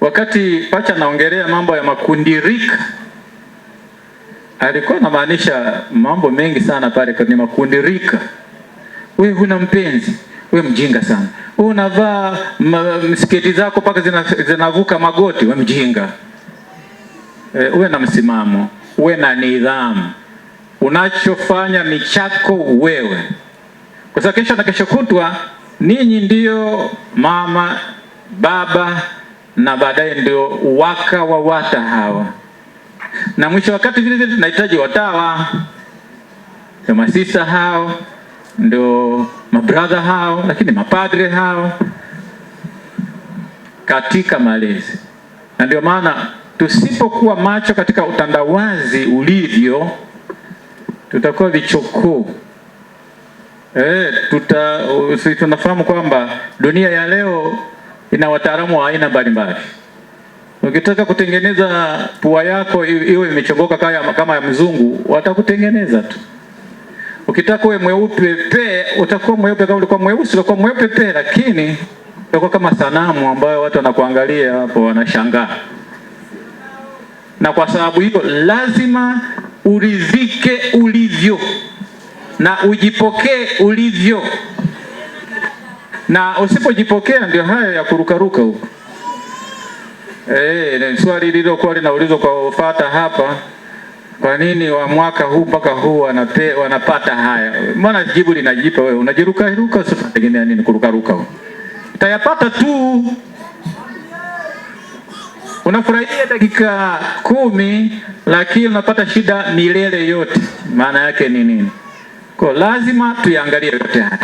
Wakati Pacha naongelea mambo ya makundi rika, alikuwa anamaanisha mambo mengi sana pale kwenye makundi rika. Wewe huna mpenzi, wewe mjinga sana. Wewe unavaa sketi zako paka zinavuka magoti, wewe mjinga. Uwe na msimamo, uwe na nidhamu. Unachofanya ni chako wewe. Kwa sababu kesho na kesho kutwa ninyi ndio mama, baba na baadaye ndio waka wa wata hawa. Na mwisho wakati vile vile tunahitaji watawa. Ndio masista hao, ndio mabrother hao, lakini mapadre hao katika malezi. Na ndio maana tusipokuwa macho katika utandawazi ulivyo, tutakuwa vichokoo. Tunafahamu kwamba dunia ya leo ina wataalamu wa aina mbalimbali. Ukitaka kutengeneza pua yako iwe imechongoka kama ya mzungu, watakutengeneza tu. Ukitaka uwe mweupe pe, utakuwa mweupe. Kama ulikuwa mweusi, utakuwa mweupe pe, lakini utakuwa kama sanamu ambayo watu wanakuangalia hapo wanashangaa. Na kwa sababu hiyo lazima uridhike ulivyo na ujipokee ulivyo. Na usipojipokea ndio hayo ya kurukaruka huko. Swali lililokuwa linaulizwa kwa ufata hapa, kwa nini wa mwaka huu mpaka huu wanapata haya? Mbona jibu linajipa wewe? Unajiruka ruka, usitegemea nini kurukaruka huko. Utayapata tu. Unafurahia dakika 10 lakini unapata shida milele yote. Maana yake ni nini? Kwa lazima tuyaangalie yote haya.